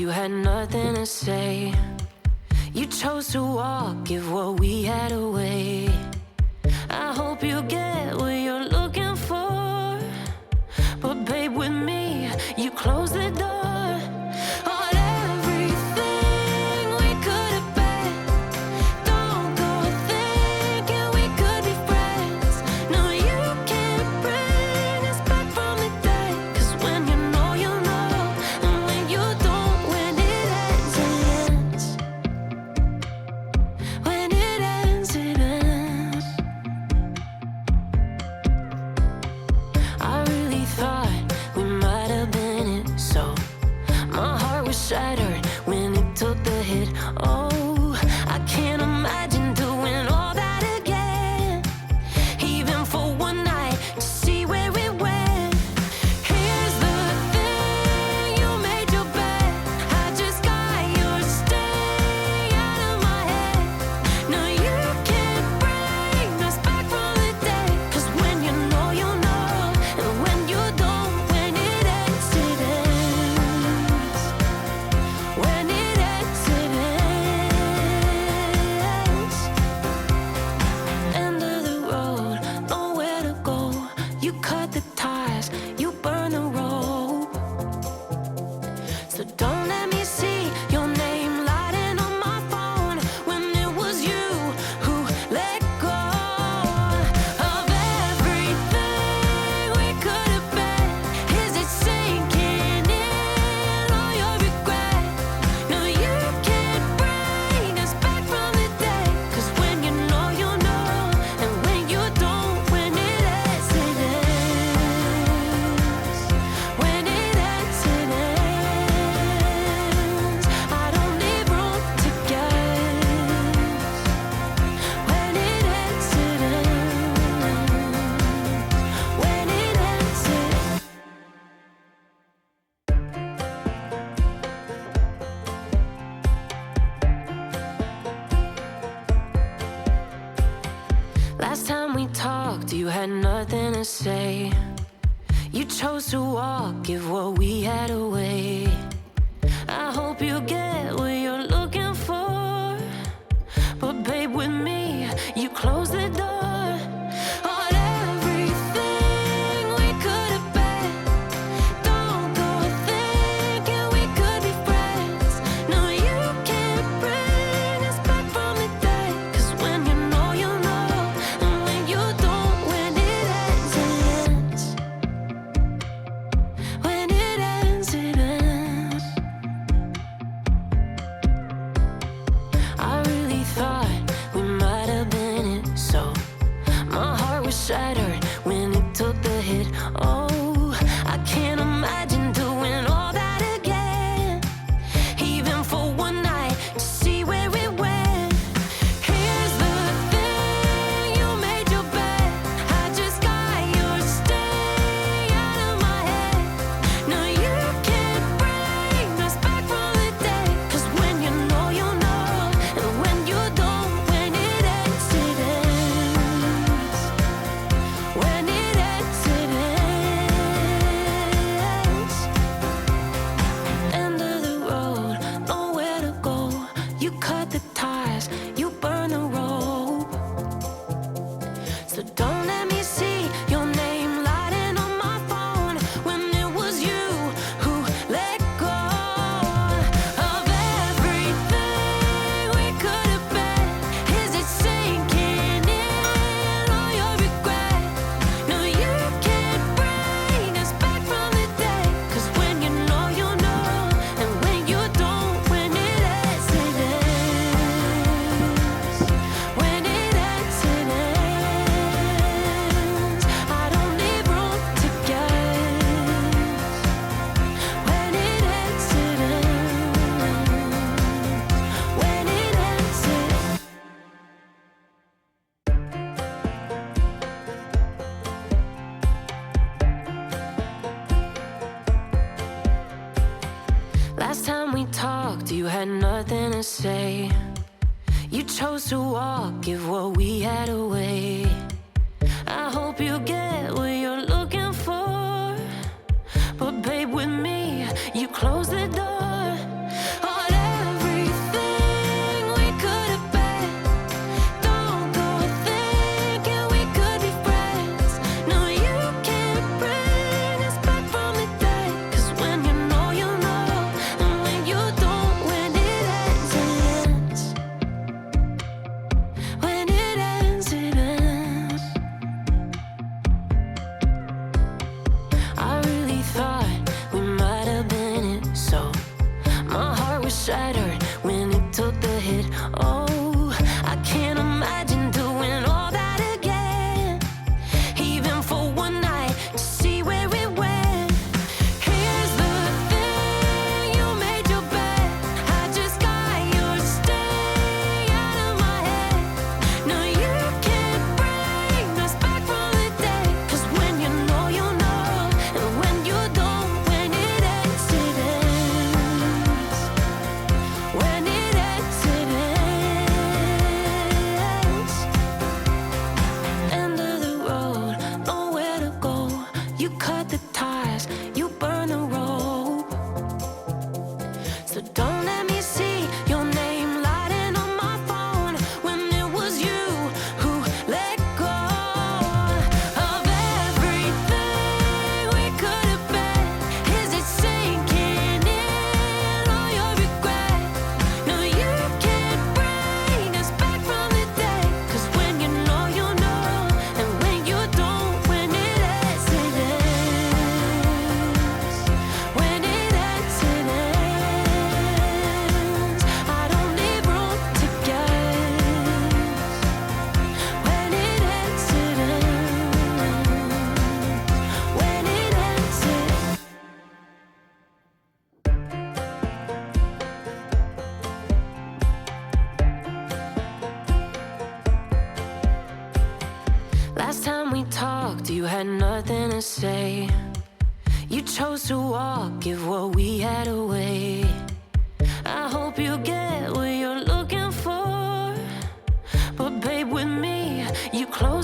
you had nothing to say. You chose to walk, give what we had away. I hope you get what you're looking for, but babe, with me, you close the door on everything we could have been. Don't go thinking we could be friends. No, you can't bring us back from the dead. 'Cause when you know, you know, and when you don't, when it ends, it ends. When it ends, it ends. I really thought we might have been it, so my heart was shattered when it took the hit. Oh, I can't imagine doing all that again, even for one night to see where it went. Here's the thing, you made your bed, I just got your stay out of my head. No, you can't bring us back from the dead. 'Cause when you know, you know, and when you don't, when it ends, it ends. When it ends, it ends. End of the road, nowhere to go. You cut the ties, you burn the rope. So don't let me see your name lighting on my phone when it was you who let go of everything we could have been. Is it sinking in all your regret? No, you can't bring us back from the dead. 'Cause when you know, you know, and when you don't, when it ends, it ends. When it ends, it ends. I don't leave room to guess. When it ends, it ends. When it ends, it ends. Last time we talked, you had nothing to say. You chose to walk, give what we had away. I hope you get what you're looking for, but babe, with me, you close the door on everything we could have been. Don't go thinking we could be friends. No, you can't bring us back from the dead. 'Cause when you know, you know, and when you don't, when it ends, it ends. When it ends, it ends. I really thought we might have been it, so my heart was shattered when it took the hit. Oh, I can't imagine doing all that again, even for one night to see where it went. Here's the thing, you made your bed, I just got your stay out of my head. No, you can't bring us back from the dead. 'Cause when you know, you know, and when you don't, when it ends, it ends. When it ends, it ends. End of the road, nowhere to go. You cut the ties, you burn the rope. So don't let me see your name lighting on my phone when it was you who let go of everything we could have been. Is it sinking in all your regret? No, you can't bring us back from the dead. 'Cause when you know, you know, and when you don't, when it ends, it ends. When it ends, it ends. I don't leave room to guess. When it ends, it ends. When it ends, it ends. Last time we talked, you had nothing to say. You chose to walk, give what we had away. I hope you get what you're looking for, but babe, with me, you close the door Last time we talked, you had nothing to say. You chose to walk, give what we had away. I hope you get what you're looking for, but babe, with me, you close